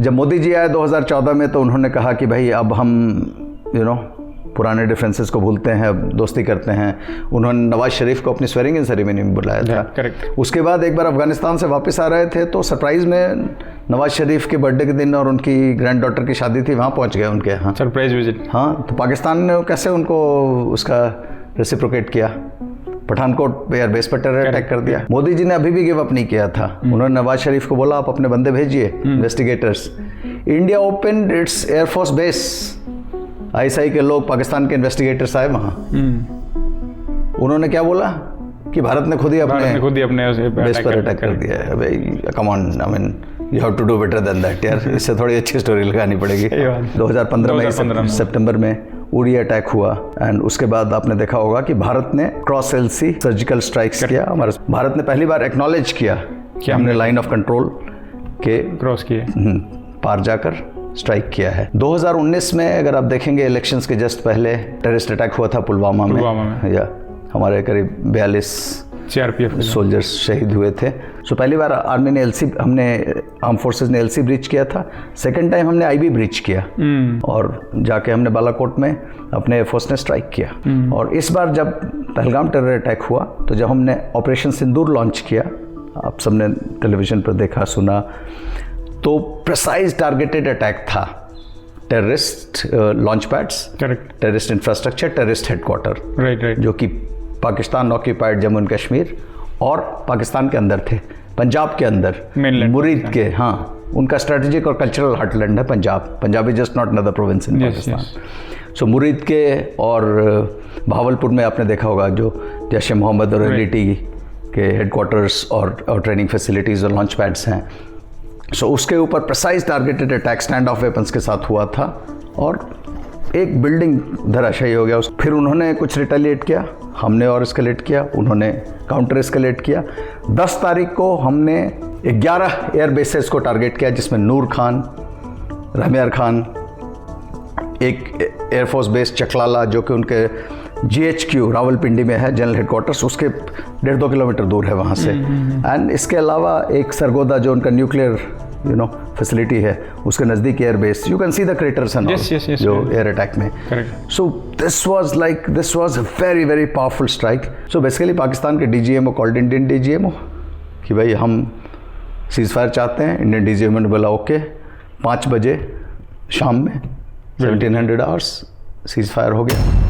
जब मोदी जी आए 2014 में तो उन्होंने कहा कि भाई अब हम पुराने डिफरेंसेस को भूलते हैं, अब दोस्ती करते हैं। उन्होंने नवाज शरीफ को अपनी स्वेरिंग इन सेरेमनी में बुलाया था। करेक्ट। उसके बाद एक बार अफगानिस्तान से वापस आ रहे थे तो सरप्राइज़ में नवाज शरीफ के बर्थडे के दिन और उनकी ग्रैंड डॉटर की शादी थी, वहाँ पहुँच गए उनके यहाँ, सरप्राइज विजिट। हाँ, तो पाकिस्तान ने कैसे उनको उसका रेसिप्रोकेट किया, पठानकोट एयरबेस पर टेरर अटैक कर दिया। मोदी जी ने अभी भी गिव अप नहीं किया था। उन्होंने नवाज शरीफ को बोला आप अपने बंदे भेजिए, investigators. India open it's air force base, ISI के लोग, पाकिस्तान के इन्वेस्टिगेटर्स आए वहाँ। उन्होंने क्या बोला कि भारत ने खुद ही अपने बेस पर अटैक कर दिया है। भाई come on, I mean you have to do better than that यार, इससे थोड़ी अच्छी स्टोरी लगानी पड़ेगी। 2015 में सितंबर में उरी अटैक हुआ एंड उसके बाद आपने देखा होगा कि भारत ने क्रॉस एलसी सर्जिकल स्ट्राइक्स किया। हमारे भारत ने पहली बार एक्नॉलेज किया कि हमने लाइन ऑफ कंट्रोल के क्रॉस किए, पार जाकर स्ट्राइक किया है। 2019 में अगर आप देखेंगे इलेक्शंस के जस्ट पहले टेररिस्ट अटैक हुआ था पुलवामा में। या हमारे करीब 42 सीआरपीएफ सोल्जर्स शहीद हुए थे। सो पहली बार आर्मी ने हमने आर्म फोर्सेस ने एलसी ब्रीच किया था। सेकंड टाइम हमने आईबी ब्रीच किया और जाके हमने बालाकोट में अपने एयरफोर्स ने स्ट्राइक किया। और इस बार जब पहलगाम टेरर अटैक हुआ तो जब हमने ऑपरेशन सिंदूर लॉन्च किया, आप सबने टेलीविजन पर देखा सुना, तो प्रिसाइज टारगेटेड अटैक था। Terrorist launch pads, terrorist infrastructure, terrorist headquarter, right, जो कि पाकिस्तान ऑक्यूपाइड जम्मू एंड कश्मीर और पाकिस्तान के अंदर थे, पंजाब के अंदर, मुरीद के, हाँ, उनका स्ट्रेटेजिक और कल्चरल हार्टलैंड है Punjab. Punjab is just not another province in Pakistan. So Muridke और भावलपुर में आपने देखा होगा जो जैश ए मोहम्मद और एलईटी के हेडक्वार्टर्स और ट्रेनिंग फैसिलिटीज़ और लॉन्च पैड्स हैं। सो उसके ऊपर precise targeted attack stand of weapons के साथ हुआ था और एक बिल्डिंग धराशायी हो गया। फिर उन्होंने कुछ रिटेलिएट किया, हमने और एस्केलेट किया, उन्होंने काउंटर एस्केलेट किया। 10 तारीख को हमने 11 एयर बेसेस को टारगेट किया, जिसमें नूर खान, रहमियार खान, एक एयरफोर्स बेस चकलाला जो कि उनके GHQ रावलपिंडी में है, जनरल हेडक्वार्टर्स, उसके 1.5-2 किलोमीटर दूर है वहाँ से। एंड इसके अलावा एक सरगोदा जो उनका न्यूक्लियर फैसिलिटी है, उसके नज़दीक air base. You can see the craters and जो एयर अटैक में। So this was very very powerful strike. So basically Pakistan के DGMO कॉल्ड इंडियन DGMO कि भाई हम सीज फायर चाहते हैं। इंडियन DGMO ने बोला ओके, 5 बजे शाम में 1700 आवर्स सीज फायर हो गया।